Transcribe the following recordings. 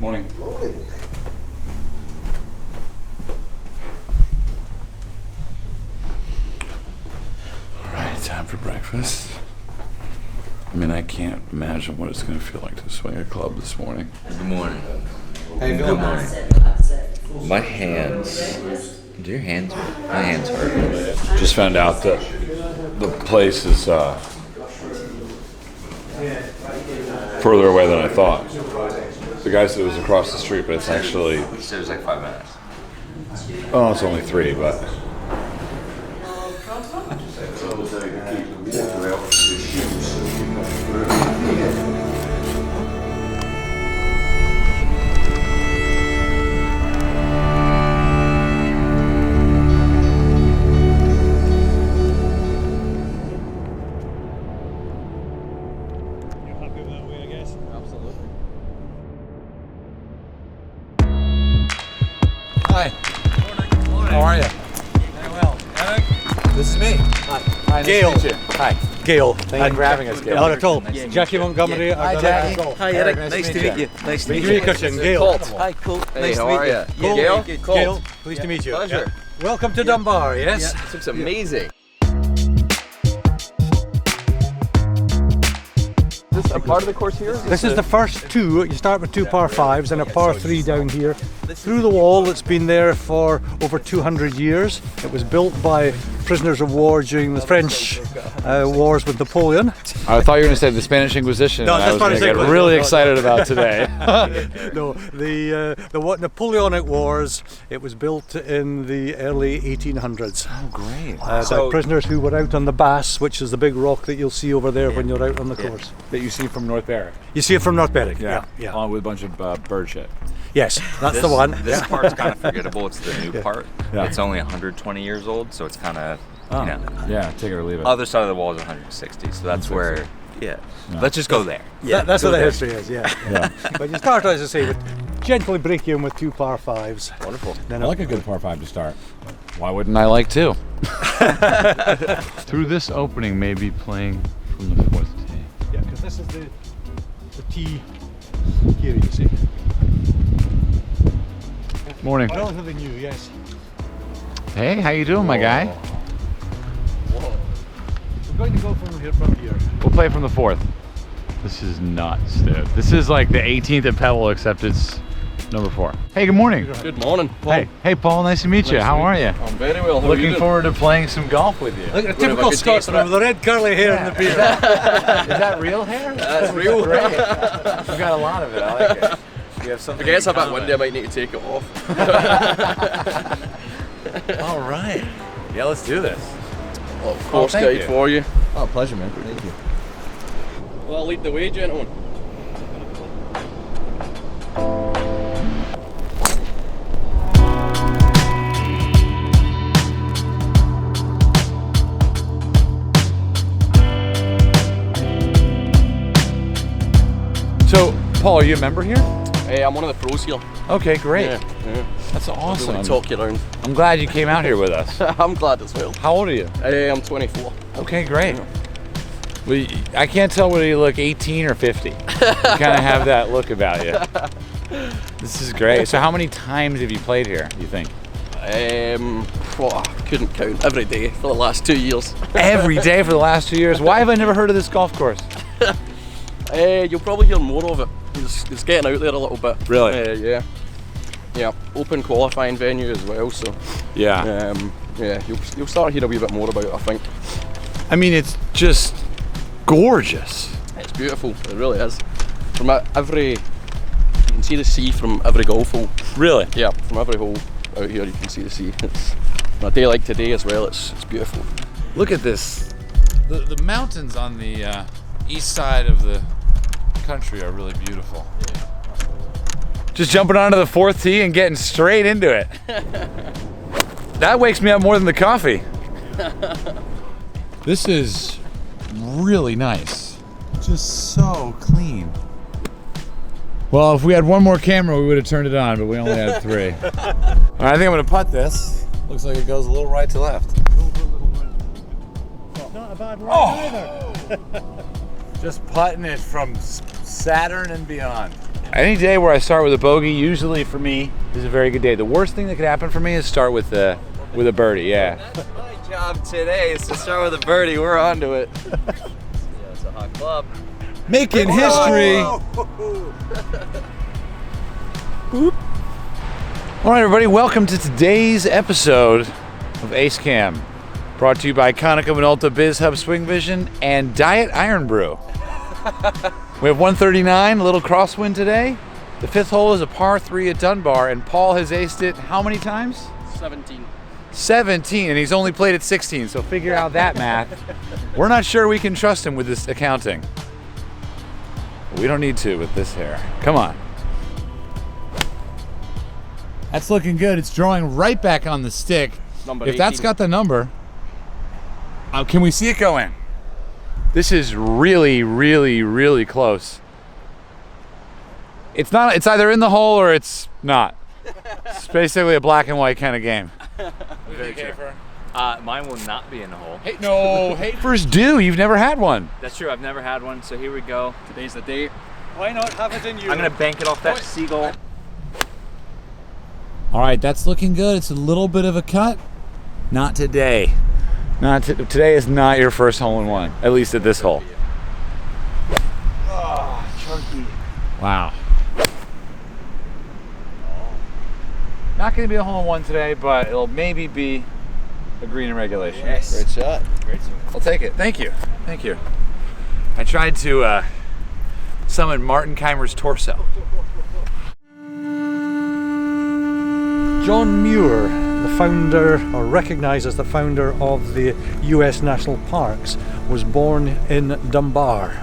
Morning. Alright, time for breakfast. I mean, I can't imagine what it's going to feel like to swing a club this morning. Good morning. Hey, Good morning. My hands. Do your hands hurt? My hands hurt. Just found out that the place is further away than I thought. The guy said it was across the street, but it's actually... He said it was like 5 minutes. Oh, it's only 3, but... Hi. How are you? Very well. Erik? This is me. Hi. Gail. Nice to meet you. Hi. Gail. Thank you for having us, Gail. Not at all. Nice to meet Jackie you. Montgomery. Hi, Jackie. Hi, Erik. Nice to meet you. Nice to Degree cushion, Gail. Hi, Colt. Hey, Nice how to meet are you. you? Gail. Gail? Gail, pleased to meet you. Pleasure. Welcome to Dunbar, yes? This looks amazing. Is this a part of the course here? This is the first two. You start with 2 par 5s and a par 3 down here. Through the wall, it's been there for over 200 years. It was built by prisoners of war during the French wars with Napoleon. I thought you were going to say the Spanish Inquisition. No, and I that's was not going to get exactly- really no, excited about today. No, the Napoleonic Wars, it was built in the early 1800s. Oh, great. By prisoners who were out on the Bass, which is the big rock that you'll see over there when you're out on the course. That you see from North Berwick. You see it from North Berwick. Yeah. Along with a bunch of bird shit. Yes, that's the one. This part's kind of forgettable. It's the new part. Yeah. It's only 120 years old, so it's kind of, Oh, you know. yeah, take it or leave it. Other side of the wall is 160, so that's where, yeah. Let's just go there. That's what the history is, yeah. Yeah. But you start, as I say, with gently break in with 2 par 5s. Wonderful. Then I like a good par 5 to start. Why wouldn't I like to? Through this opening, maybe playing from the 4th tee. Yeah, because this is the tee here, you see. Morning. Relatively new, yes. Hey, how you doing, my guy? We're going to go from here. We'll play from the 4th. This is nuts, dude. This is like the 18th at Pebble, except it's number 4. Hey, good morning. Good morning, Paul. Hey, Paul. Nice to meet you. How are you? I'm very well. How are you Looking doing? forward to playing some golf with you. Like a have typical a good Scotsman with the red curly hair and the beard. Is that real hair? That's real. Great. You got a lot of it. I like it. You have something. If it gets a bit windy, I might need to take it off. All right. Yeah, let's do this. Of course, thank guide you. for you. Oh, pleasure, man. Thank you. Well, I'll lead the way, gentlemen. So, Paul, are you a member here? I'm one of the pros here. Okay, great. Yeah. That's Really awesome. talk you around. I'm glad you came out here with us. I'm glad as well. How old are you? I'm 24. Okay, great. Well, I can't tell whether you look 18 or 50. You kind of have that look about you. This is great. So how many times have you played here, you think? I couldn't count. Every day for the last 2 years. Every day for the last 2 years. Why have I never heard of this golf course? You'll probably hear more of it. It's getting out there a little bit. Really? Yeah. Yeah. Open qualifying venue as well. So. Yeah. Yeah. You'll start hearing a wee bit more about it, I think. I mean, it's just gorgeous. It's beautiful. It really is. From every, you can see the sea from every golf hole. Really? Yeah. From every hole out here, you can see the sea. It's, on a day like today as well, it's beautiful. Look at this. The mountains on the east side of the country are really beautiful. Just jumping onto the 4th tee and getting straight into it. That wakes me up more than the coffee. This is really nice. Just so clean. Well, if we had one more camera, we would have turned it on, but we only had 3. All right, I think I'm gonna putt this. Looks like it goes a little right to left. Not a bad line either. Just putting it from Saturn and beyond. Any day where I start with a bogey, usually for me, is a very good day. The worst thing that could happen for me is start with a birdie. Yeah. My job today is to start with a birdie. We're on to it. Yeah, it's a hot club. Making history. All right, everybody, welcome to today's episode of Ace Cam, brought to you by Konica Minolta Biz Hub Swing Vision and Diet Iron Brew. We have 139, a little crosswind today. The fifth hole is a par 3 at Dunbar, and Paul has aced it how many times? 17. 17, and he's only played at 16, so figure out that math. We're not sure we can trust him with this accounting. We don't need to with this hair. Come on. That's looking good. It's drawing right back on the stick. Number If that's 18. got the number, can we see it go in? This is really, really, really close. It's not. It's either in the hole or it's not. It's basically a black and white kind of game. Very true. Mine will not be in the hole. Hey, no, haters do. You've never had one. That's true. I've never had one. So here we go. Today's the day. Why not have it in you? I'm gonna bank it off that seagull. All right, that's looking good. It's a little bit of a cut. Not today. Today is not your first hole-in-one, at least at this hole. Oh, chunky. Wow. Not going to be a hole-in-one today, but it'll maybe be a green in regulation. Yes. Great shot. Great swing. I'll take it. Thank you. Thank you. I tried to summon Martin Keimer's torso. John Muir, the founder, or recognized as the founder of the US National Parks, was born in Dunbar.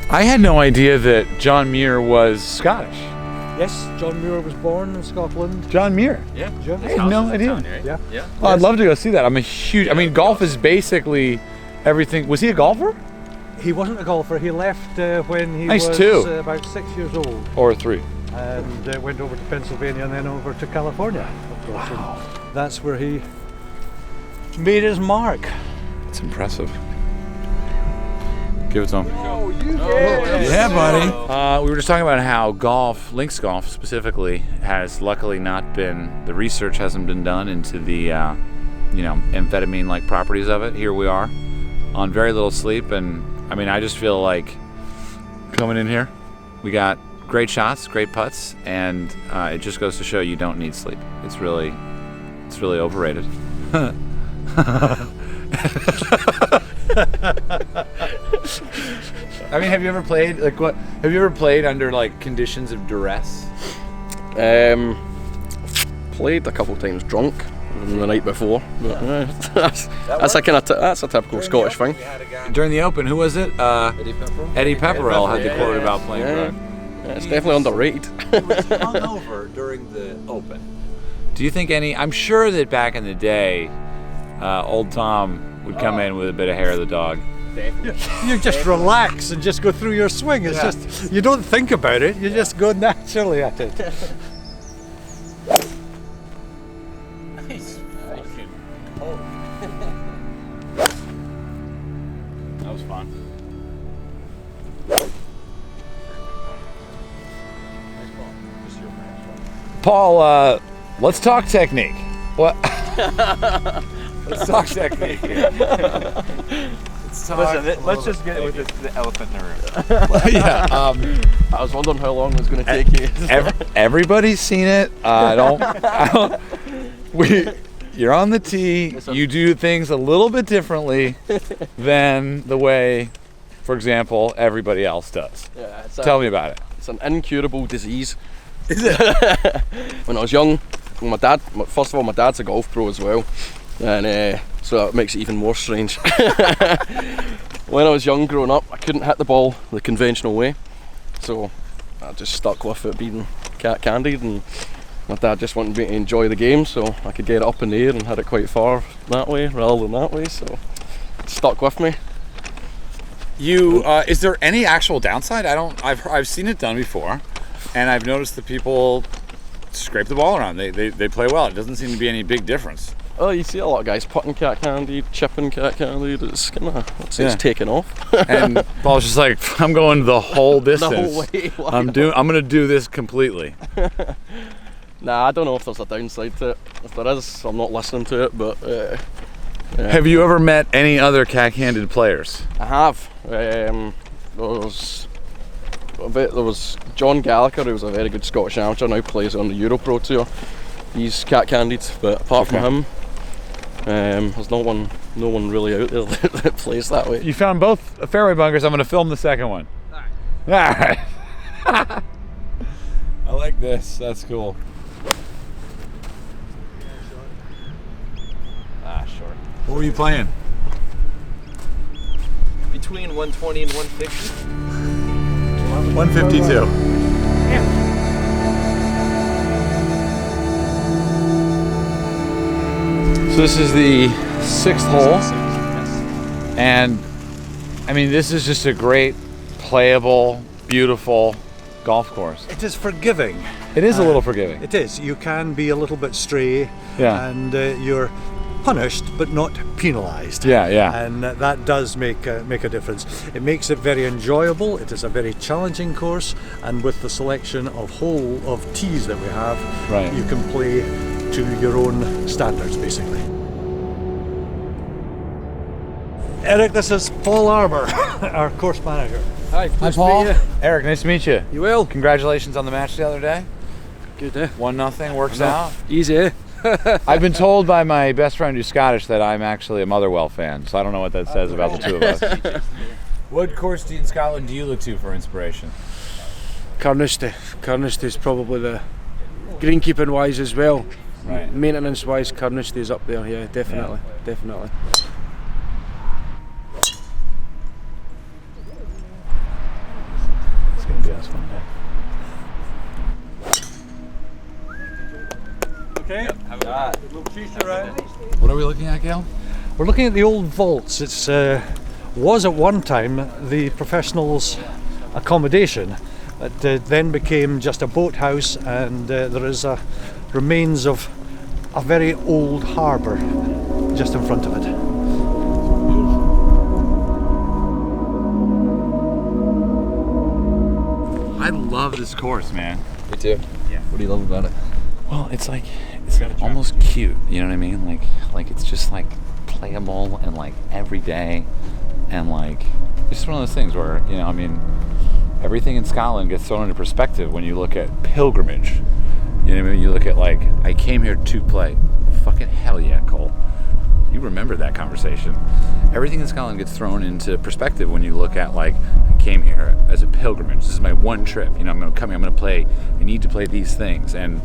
I had no idea that John Muir was Scottish. Yes, John Muir was born in Scotland. John Muir. Yeah. John- I had no idea. Yeah. Yeah. Well, I'd love to go see that. I'm a huge. I mean, golf is basically everything. Was he a golfer? He wasn't a golfer. He left when he Nice was too. About 6 years old, Or 3? and went over to Pennsylvania and then over to California. Of course. And that's where he made his mark. It's impressive. Give it to him. Oh, you Yeah, buddy. We were just talking about how golf, links golf specifically, has luckily not been, the research hasn't been done into the, amphetamine-like properties of it. Here we are on very little sleep, and I mean, I just feel like coming in here, we got great shots, great putts, and it just goes to show you don't need sleep. It's really overrated. I mean, have you ever played Have you ever played under like conditions of duress? Played a couple times drunk the night before. But, that's a typical Scottish thing. During the Open, who was it? Eddie Pepperell had the quote about playing drunk. Yeah, it's definitely underrated. He was hungover during the Open. Do you think I'm sure that back in the day, old Tom would come in with a bit of hair of the dog. You just relax and just go through your swing. It's just, you don't think about it, you just go naturally at it. Nice. That was fun. Paul, let's talk technique. What? Let's talk technique here. Let's just get with the elephant in the room. Yeah. I was wondering how long it was going to take you. Everybody's seen it. You're on the tee. You do things a little bit differently than the way, for example, everybody else does. Yeah, Tell me about it. It's an incurable disease. Is it? When I was young, my dad's a golf pro as well, and so that makes it even more strange. When I was young, growing up, I couldn't hit the ball the conventional way, so I just stuck with it being cat-candied, and my dad just wanted me to enjoy the game, so I could get it up in the air and hit it quite far that way rather than that way, so it stuck with me. Is there any actual downside? I've seen it done before, and I've noticed that people scrape the ball around. They play well. It doesn't seem to be any big difference. Oh, you see a lot of guys putting cat candy, chipping cat candy. It's kind of, it's taking off. And Paul's just like, I'm going the whole distance. The whole way. I'm gonna do this completely. Nah, I don't know if there's a downside to it. If there is, I'm not listening to it. But yeah. Have you ever met any other cat-handed players? I have. There was John Gallagher, who was a very good Scottish amateur, now plays on the Europro tour. He's cat-candied, but apart from him, there's no one really out there that plays that way. You found both fairway bunkers. I'm going to film the second one. All right. I like this. That's cool. Short. What were you playing? Between 120 and 150. 152. So this is the 6th hole, and I mean, this is just a great, playable, beautiful golf course. It is forgiving. It is a little forgiving. It is. You can be a little bit stray, and you're punished but not penalised. Yeah. And that does make a difference. It makes it very enjoyable. It is a very challenging course, and with the selection of tees that we have, you can play to your own standards, basically. Eric, this is Paul Armour, our course manager. Hi, Hi Paul. Eric, nice to meet you. You will. Congratulations on the match the other day. Good, eh? 1-0, works out. Easy, eh? I've been told by my best friend who's Scottish that I'm actually a Motherwell fan, so I don't know what that says about the two of us. What course in Scotland do you look to for inspiration? Carnoustie. Carnoustie is probably the greenkeeping wise as well. Right. Maintenance wise, Carnoustie is up there, yeah, definitely. Definitely. It's going to be us one day. Okay. What are we looking at, Gail? We're looking at the old vaults. It's was at one time the professionals' accommodation. It then became just a boathouse, and there is remains of a very old harbour just in front of it. I love this course, man. Me too. Yeah. What do you love about it? Well, it's almost cute, you know what I mean? Like it's just like playable and like every day, and like it's just one of those things where, you know, I mean, everything in Scotland gets thrown into perspective when you look at pilgrimage. You know what I mean? You look at like, I came here to play. Fucking hell yeah, Cole. You remember that conversation. Everything in Scotland gets thrown into perspective when you look at like, I came here as a pilgrimage. This is my one trip. You know, I'm going to come here, I'm going to play. I need to play these things. And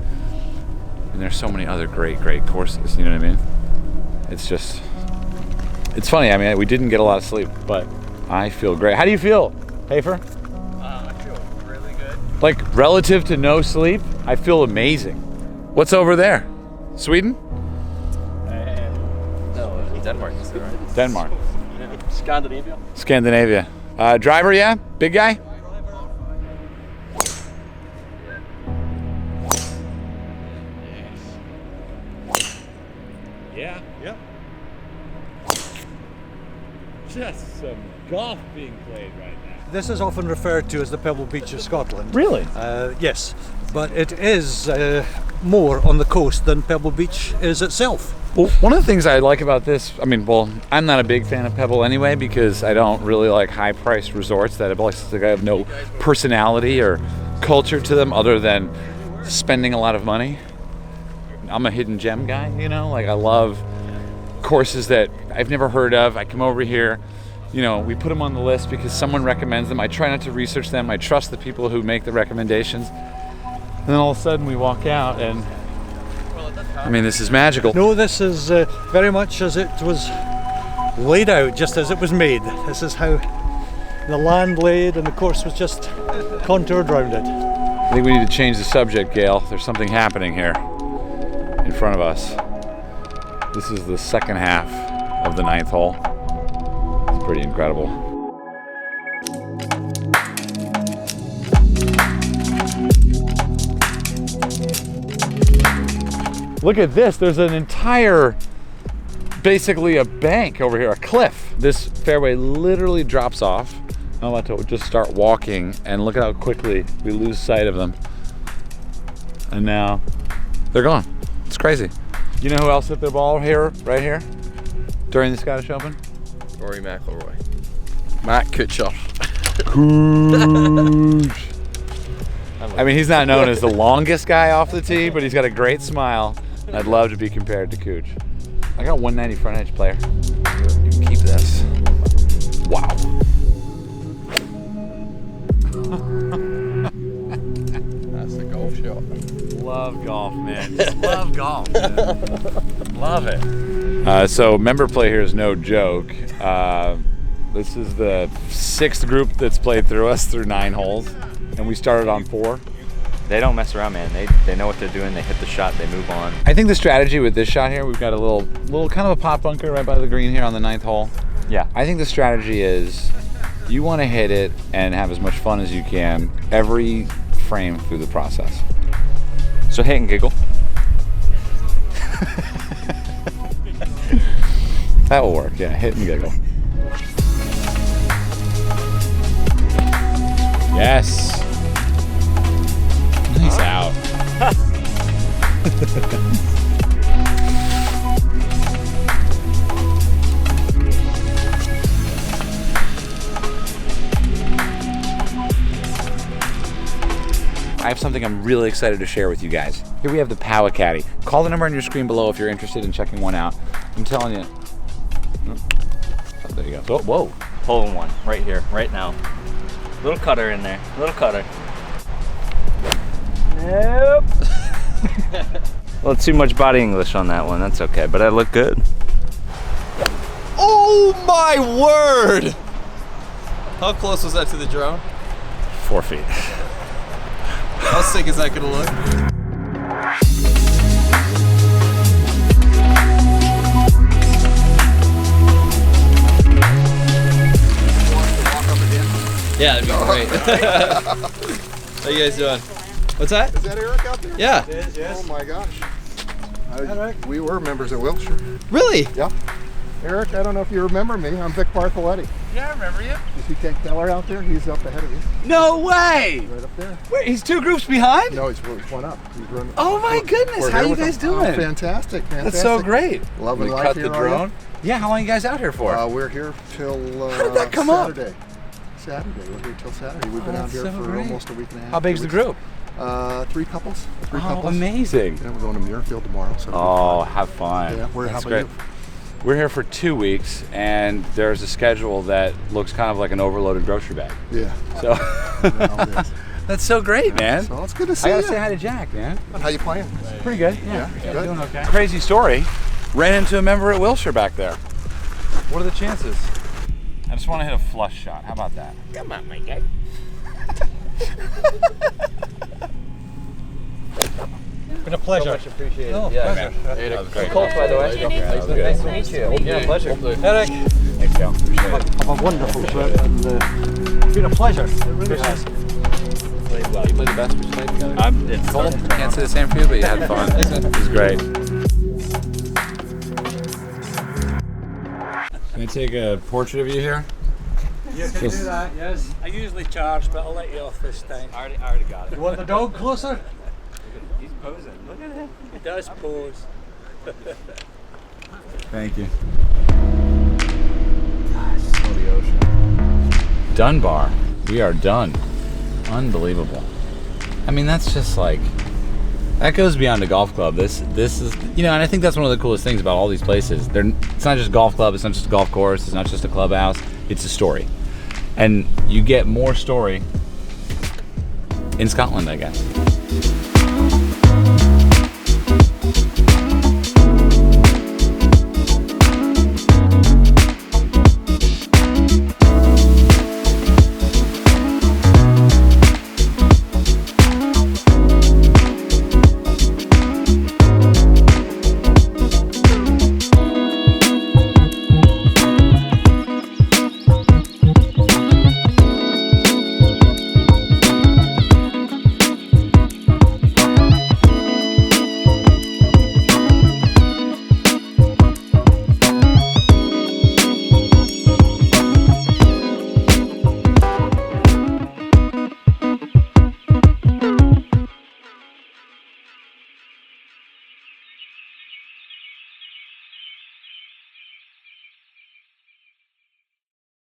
there's so many other great courses, you know what I mean? It's just, it's funny. I mean, we didn't get a lot of sleep, but I feel great. How do you feel, Hafer? I feel really good. Like, relative to no sleep, I feel amazing. What's over there? Sweden? No, Denmark is there, right? Denmark. Scandinavia. Scandinavia. Driver, yeah? Big guy? Yeah. Yep. Just some golf being played right now. This is often referred to as the Pebble Beach of Scotland. Really? Yes, but it is more on the coast than Pebble Beach is itself. Well, one of the things I like about this, I mean, well, I'm not a big fan of Pebble anyway because I don't really like high-priced resorts that have no personality or culture to them other than spending a lot of money. I'm a hidden gem guy, you know? Like, I love courses that I've never heard of. I come over here, you know, we put them on the list because someone recommends them. I try not to research them. I trust the people who make the recommendations. And then all of a sudden we walk out and, I mean, this is magical. No, this is very much as it was laid out, just as it was made. This is how the land laid, and the course was just contoured around it. I think we need to change the subject, Gail. There's something happening here in front of us. This is the second half of the 9th hole. It's pretty incredible. Look at this. There's an entire basically a bank over here, a cliff. This fairway literally drops off. I'm about to just start walking, and look at how quickly we lose sight of them. And now they're gone. It's crazy. You know who else hit their ball here, right here, during the Scottish Open? Rory McIlroy. Matt Kuchar. Cooch. I mean, he's not known as the longest guy off the tee, but he's got a great smile. And I'd love to be compared to Cooch. I got 190 front edge, player. You can keep this. Wow. That's the golf shot. Love golf, man. Just love golf, man. Love it. So member play here is no joke. This is the 6th group that's played through us through 9 holes, and we started on 4. They don't mess around, man. They know what they're doing. They hit the shot, they move on. I think the strategy with this shot here, we've got a little kind of a pot bunker right by the green here on the 9th hole. Yeah. I think the strategy is you want to hit it and have as much fun as you can every frame through the process. So hit and giggle. That will work, yeah, hit and giggle. Yes. Nice out. I have something I'm really excited to share with you guys. Here we have the Power Caddy. Call the number on your screen below if you're interested in checking one out. I'm telling you. Oh, there you go. Oh, whoa. Hole in one, right here, right now. Little cutter in there, little cutter. Nope. Well, too much body English on that one, that's okay, but I look good. Oh my word! How close was that to the drone? 4 feet. How sick is that gonna look? Yeah, that'd be great. How you guys doing? What's that? Is that Erik out there? Yeah. It is, yes. Oh my gosh. We were members of Wilshire. Really? Yep. Erik, I don't know if you remember me. I'm Vic Bartholetti. Yeah, I remember you. You see Ken Keller out there? He's up ahead of you. No way! Right up there. Wait, he's 2 groups behind? No, he's one up. He's running. Oh my goodness, We're how here you with guys him. doing? Oh, fantastic, fantastic. That's so great. Loving We life cut here, the are you? drone? Yeah, how long are you guys out here for? We're here till How did that come up? Saturday. Saturday. We're here till Saturday. We've been Oh, out here that's so for great. almost a week and a half. How big's the group? 3 couples. Three Oh, couples. amazing. Yeah, we're going to Muir Field tomorrow. So Oh, have fun. yeah. How That's about great. you? We're here for 2 weeks, and there's a schedule that looks kind of like an overloaded grocery bag. Yeah. So Nowadays. that's so great, man. So it's good to see I gotta you. say hi to Jack, man. How you playing? Pretty good. Yeah, good. Doing okay. Crazy story. Ran into a member at Wilshire back there. What are the chances? I just want to hit a flush shot. How about that? Come on, my guy. Been a pleasure. Much appreciated. Oh, Yeah. pleasure. That was great. Colt, by the way. Nice to meet you. Yeah, pleasure. Eric, Thanks, Cal. Appreciate it. have a wonderful trip, and it's been a pleasure. It really has. Played well. You played the best we played together. It's Cool. Can't say the same for you, but you had fun. It was great. Can I take a portrait of you here? You can do that, yes. I usually charge, but I'll let you off this time. I already got it. You want the dog closer? He's posing. Look at him. He does pose. Thank you. Gosh, smell the ocean. Dunbar. We are done. Unbelievable. I mean, that's just like, that goes beyond a golf club. This is, you know, and I think that's one of the coolest things about all these places. It's not just a golf club, it's not just a golf course, it's not just a clubhouse, it's a story. And you get more story in Scotland, I guess.